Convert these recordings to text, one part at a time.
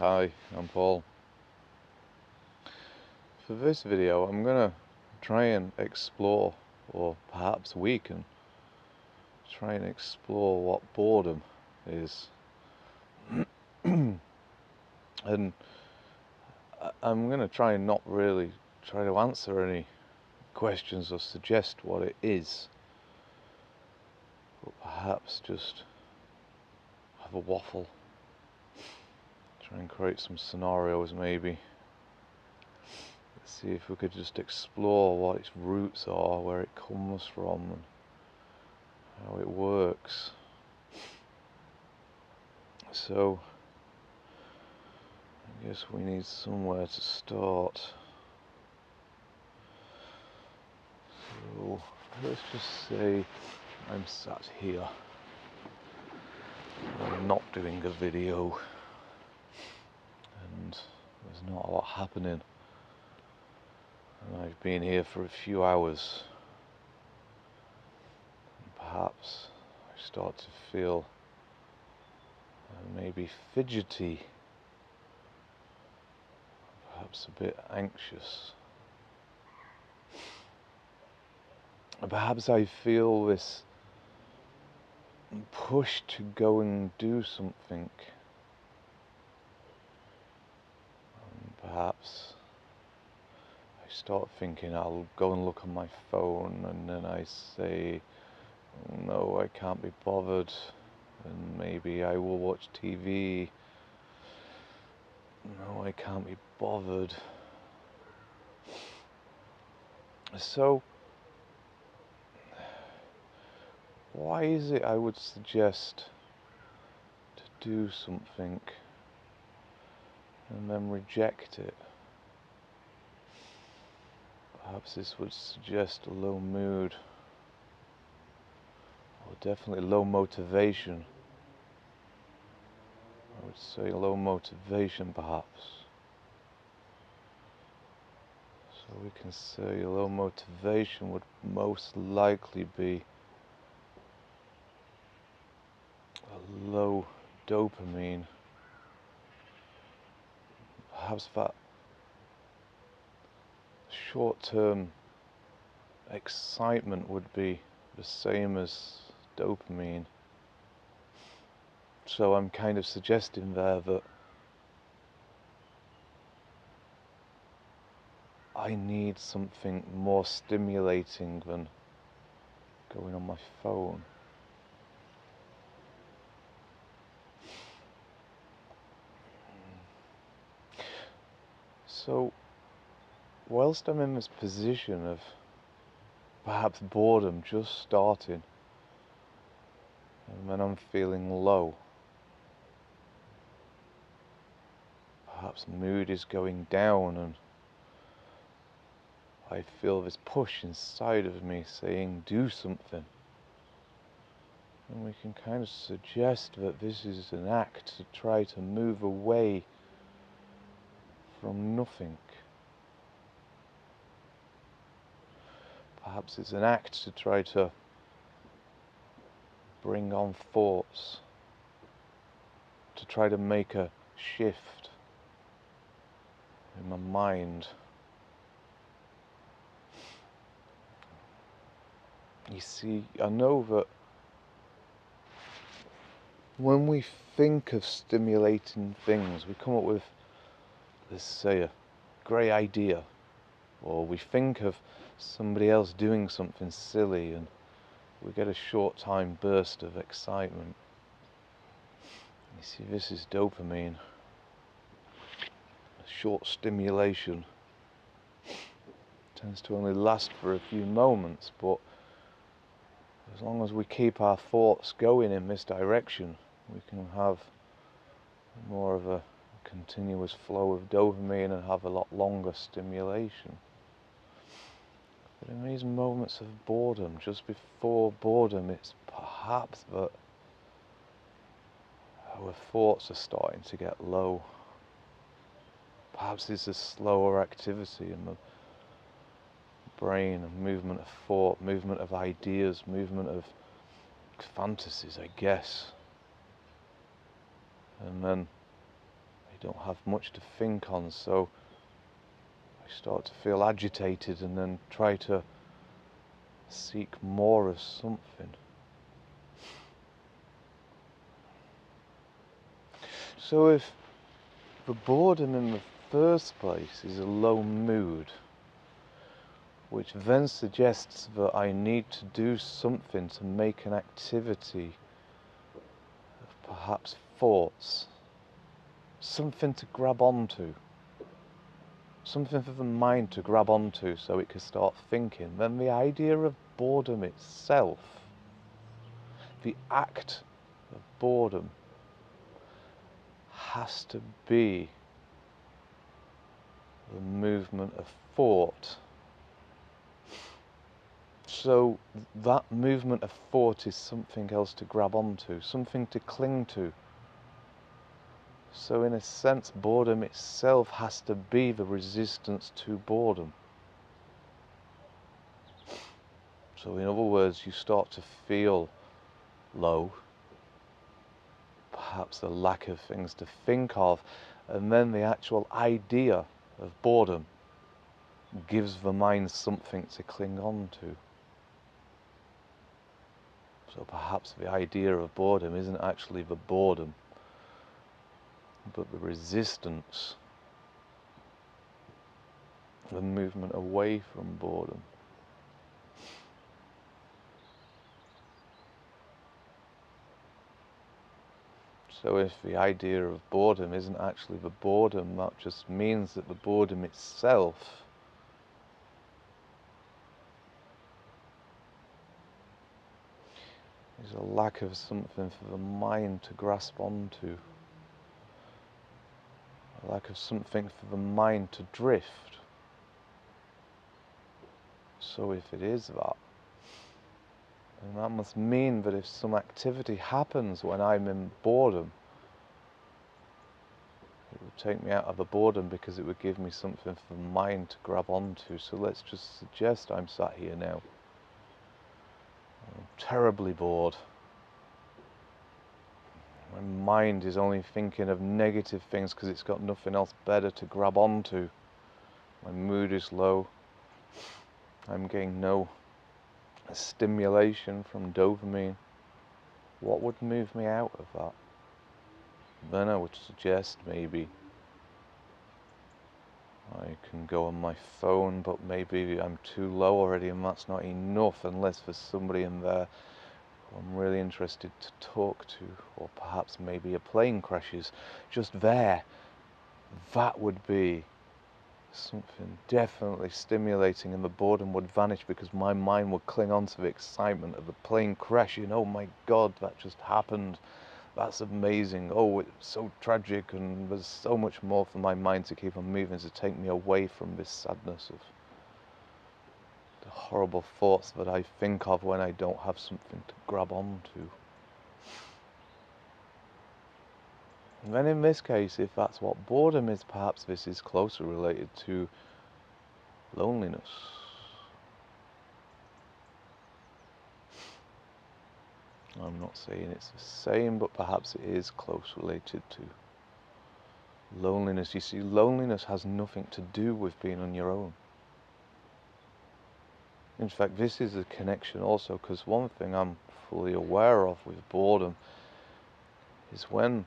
Hi, I'm Paul. For this video I'm gonna try and explore, or perhaps we can try and explore what boredom is. And I'm gonna try and not really try to answer any questions or suggest what it is, but perhaps just have a waffle, try and create some scenarios maybe. See if we could just explore what its roots are, where it comes from, and how it works. So, I guess we need somewhere to start. So, let's just say I'm sat here. I'm not doing a video, and there's not a lot happening. And I've been here for a few hours. And perhaps I start to feel maybe fidgety, perhaps a bit anxious. Perhaps I feel this push to go and do something. And perhaps I start thinking I'll go and look on my phone, and then I say, no, I can't be bothered, and maybe I will watch TV. No, I can't be bothered. So, why is it I would suggest to do something and then reject it? Perhaps this would suggest a low mood, or definitely low motivation. I would say low motivation, perhaps. So we can say low motivation would most likely be a low dopamine. Perhaps that short-term excitement would be the same as dopamine. So I'm kind of suggesting there that I need something more stimulating than going on my phone. So, whilst I'm in this position of perhaps boredom just starting, and when I'm feeling low, perhaps mood is going down, and I feel this push inside of me saying, do something. And we can kind of suggest that this is an act to try to move away from nothing. Perhaps it's an act to try to bring on thoughts, to try to make a shift in my mind. You see, I know that when we think of stimulating things, we come up with, let's say, a great idea, or we think of somebody else doing something silly, and we get a short-time burst of excitement. You see, this is dopamine, a short stimulation. It tends to only last for a few moments, but as long as we keep our thoughts going in this direction, we can have more of a continuous flow of dopamine and have a lot longer stimulation. But in these moments of boredom, just before boredom, it's perhaps that our thoughts are starting to get low. Perhaps it's a slower activity in the brain, a movement of thought, movement of ideas, movement of fantasies, I guess. And then they don't have much to think on, so I start to feel agitated and then try to seek more of something. So if the boredom in the first place is a low mood, which then suggests that I need to do something to make an activity of perhaps thoughts, something to grab onto, something for the mind to grab onto so it can start thinking, then the idea of boredom itself, the act of boredom, has to be the movement of thought. So that movement of thought is something else to grab onto, something to cling to. So in a sense, boredom itself has to be the resistance to boredom. So in other words, you start to feel low, perhaps the lack of things to think of, and then the actual idea of boredom gives the mind something to cling on to. So perhaps the idea of boredom isn't actually the boredom, but the resistance, the movement away from boredom. So if the idea of boredom isn't actually the boredom, that just means that the boredom itself is a lack of something for the mind to grasp onto, a lack of something for the mind to drift. So if it is that, then that must mean that if some activity happens when I'm in boredom, it would take me out of the boredom because it would give me something for the mind to grab onto. So let's just suggest I'm sat here now. I'm terribly bored. My mind is only thinking of negative things because it's got nothing else better to grab onto. My mood is low. I'm getting no stimulation from dopamine. What would move me out of that? Then I would suggest maybe I can go on my phone, but maybe I'm too low already and that's not enough unless there's somebody in there who I'm really interested to talk to, or perhaps maybe a plane crashes just there. That would be something definitely stimulating, and the boredom would vanish because my mind would cling on to the excitement of the plane crashing. Oh my God, that just happened. That's amazing. Oh, it's so tragic, and there's so much more for my mind to keep on moving to take me away from this sadness of the horrible thoughts that I think of when I don't have something to grab onto. And then in this case, if that's what boredom is, perhaps this is closer related to loneliness. I'm not saying it's the same, but perhaps it is close related to loneliness. You see, loneliness has nothing to do with being on your own. In fact, this is a connection also, because one thing I'm fully aware of with boredom is when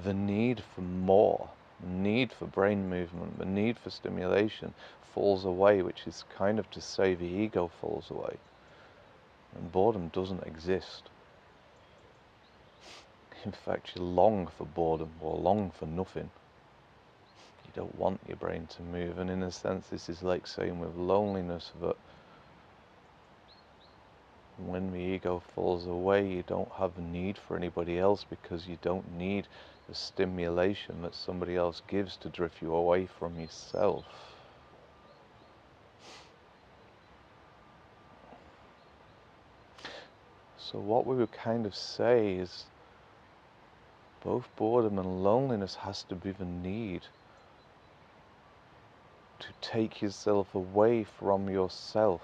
the need for more, the need for brain movement, the need for stimulation falls away, which is kind of to say the ego falls away, and boredom doesn't exist. In fact, you long for boredom or long for nothing. You don't want your brain to move, and in a sense this is like saying with loneliness that when the ego falls away, you don't have a need for anybody else because you don't need the stimulation that somebody else gives to drift you away from yourself. So what we would kind of say is both boredom and loneliness has to be the need to take yourself away from yourself.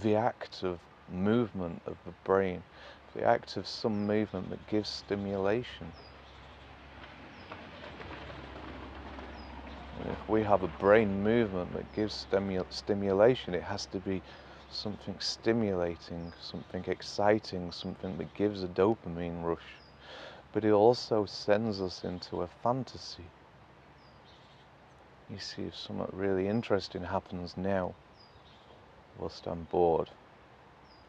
The act of movement of the brain, the act of some movement that gives stimulation, if we have a brain movement that gives stimulation, it has to be something stimulating, something exciting, something that gives a dopamine rush. But it also sends us into a fantasy. You see, if something really interesting happens now, whilst I'm bored,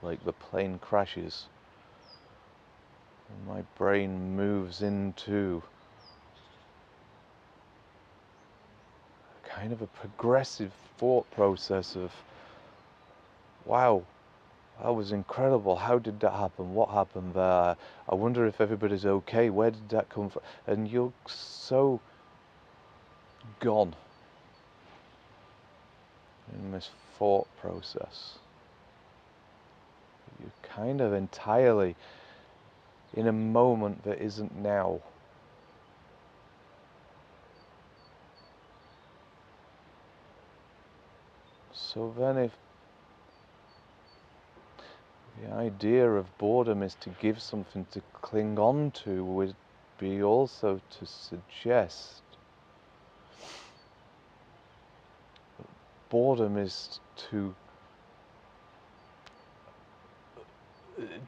like the plane crashes, and my brain moves into kind of a progressive thought process of, wow, that was incredible, how did that happen, what happened there, I wonder if everybody's okay, where did that come from? And you're so gone in this thought process. You're kind of entirely in a moment that isn't now. So then if the idea of boredom is to give something to cling on to, would be also to suggest that boredom is to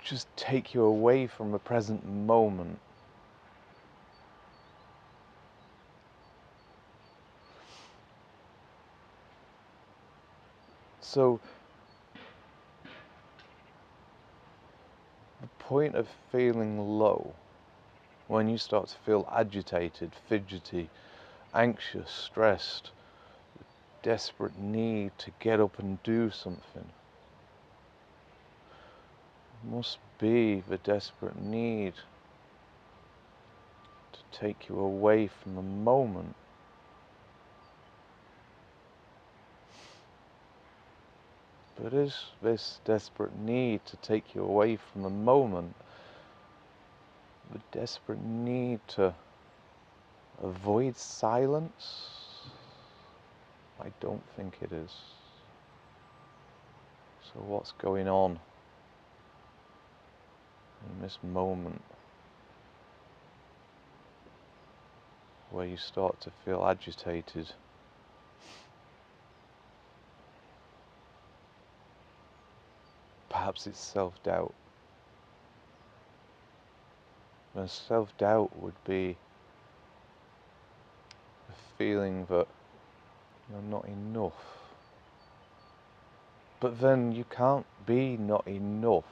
just take you away from the present moment. So the point of feeling low, when you start to feel agitated, fidgety, anxious, stressed, desperate need to get up and do something, must be the desperate need to take you away from the moment. But is this desperate need to take you away from the moment the desperate need to avoid silence? I don't think it is. So what's going on in this moment where you start to feel agitated? Perhaps it's self-doubt. And self-doubt would be the feeling that you're not enough. But then you can't be not enough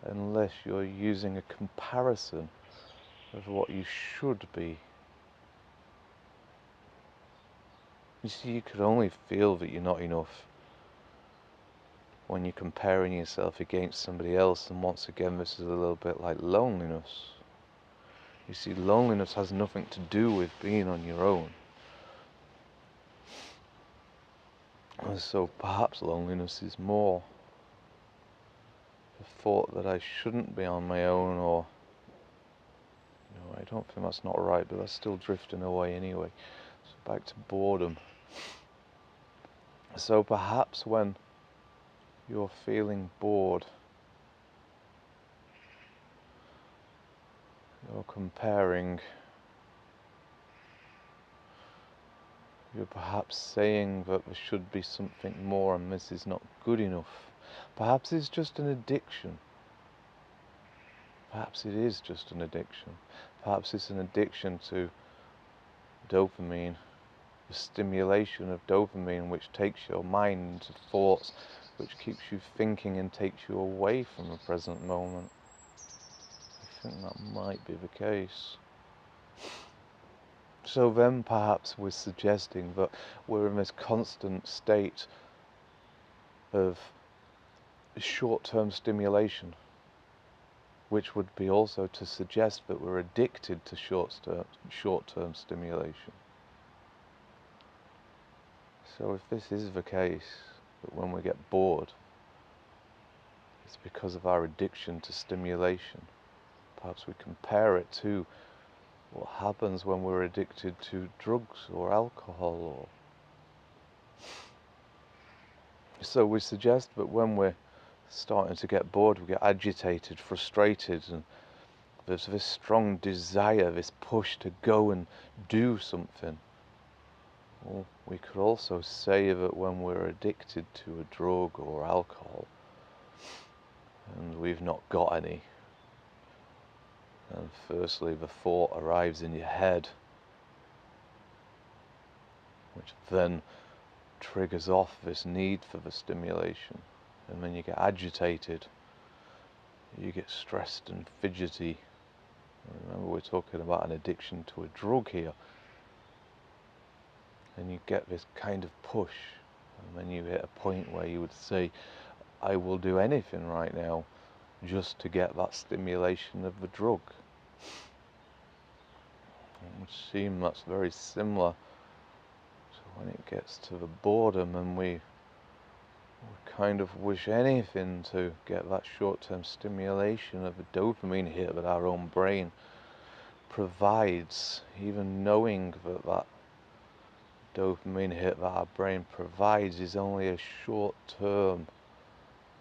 unless you're using a comparison of what you should be. You see, you could only feel that you're not enough when you're comparing yourself against somebody else, and once again this is a little bit like loneliness. You see, loneliness has nothing to do with being on your own. And so perhaps loneliness is more the thought that I shouldn't be on my own, or I don't think that's not right, but that's still drifting away anyway. So back to boredom. So perhaps when you're feeling bored, you're comparing, you're perhaps saying that there should be something more and this is not good enough. Perhaps it's just an addiction. Perhaps it is just an addiction. Perhaps it's an addiction to dopamine, the stimulation of dopamine, which takes your mind into thoughts, which keeps you thinking and takes you away from the present moment. I think that might be the case. So then perhaps we're suggesting that we're in this constant state of short-term stimulation, which would be also to suggest that we're addicted to short-term stimulation. So if this is the case, that when we get bored, it's because of our addiction to stimulation. Perhaps we compare it to what happens when we're addicted to drugs or alcohol. So we suggest that when we're starting to get bored, we get agitated, frustrated, and there's this strong desire, this push to go and do something. Well, we could also say that when we're addicted to a drug or alcohol and we've not got any, and firstly the thought arrives in your head, which then triggers off this need for the stimulation, and then you get agitated, you get stressed and fidgety. Remember, we're talking about an addiction to a drug here. And you get this kind of push, and then you hit a point where you would say, I will do anything right now just to get that stimulation of the drug. It would seem that's very similar to when it gets to the boredom, and we kind of wish anything to get that short-term stimulation of the dopamine hit that our own brain provides, even knowing that that dopamine hit that our brain provides is only a short-term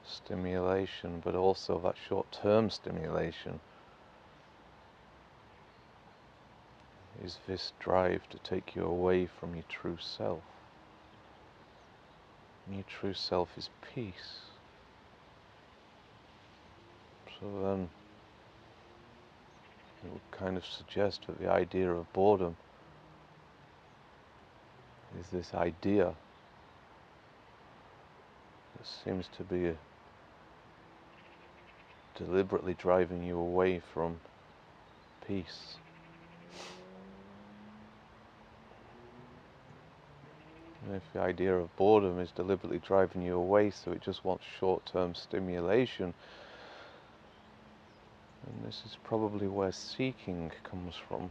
stimulation, but also that short-term stimulation is this drive to take you away from your true self. And your true self is peace. So then it would kind of suggest that the idea of boredom is this idea that seems to be deliberately driving you away from peace. And if the idea of boredom is deliberately driving you away, so it just wants short-term stimulation, then this is probably where seeking comes from.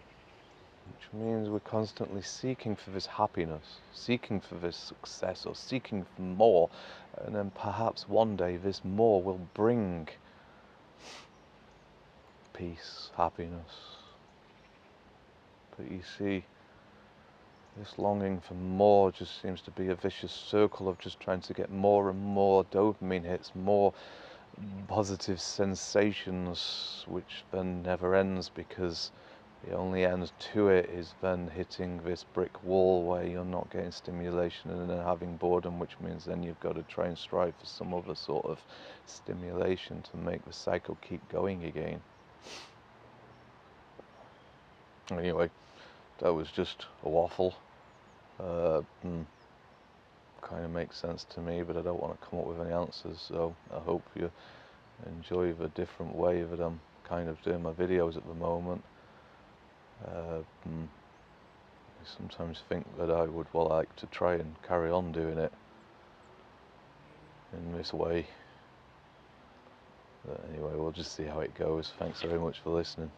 Which means we're constantly seeking for this happiness, seeking for this success, or seeking for more, and then perhaps one day this more will bring peace, happiness. But you see, this longing for more just seems to be a vicious circle of just trying to get more and more dopamine hits, more positive sensations, which then never ends, because the only end to it is then hitting this brick wall where you're not getting stimulation and then having boredom, which means then you've got to try and strive for some other sort of stimulation to make the cycle keep going again. Anyway, that was just a waffle. Kind of makes sense to me, but I don't want to come up with any answers, so I hope you enjoy the different way that I'm kind of doing my videos at the moment. I sometimes think that I would like to try and carry on doing it in this way. But anyway, we'll just see how it goes. Thanks very much for listening.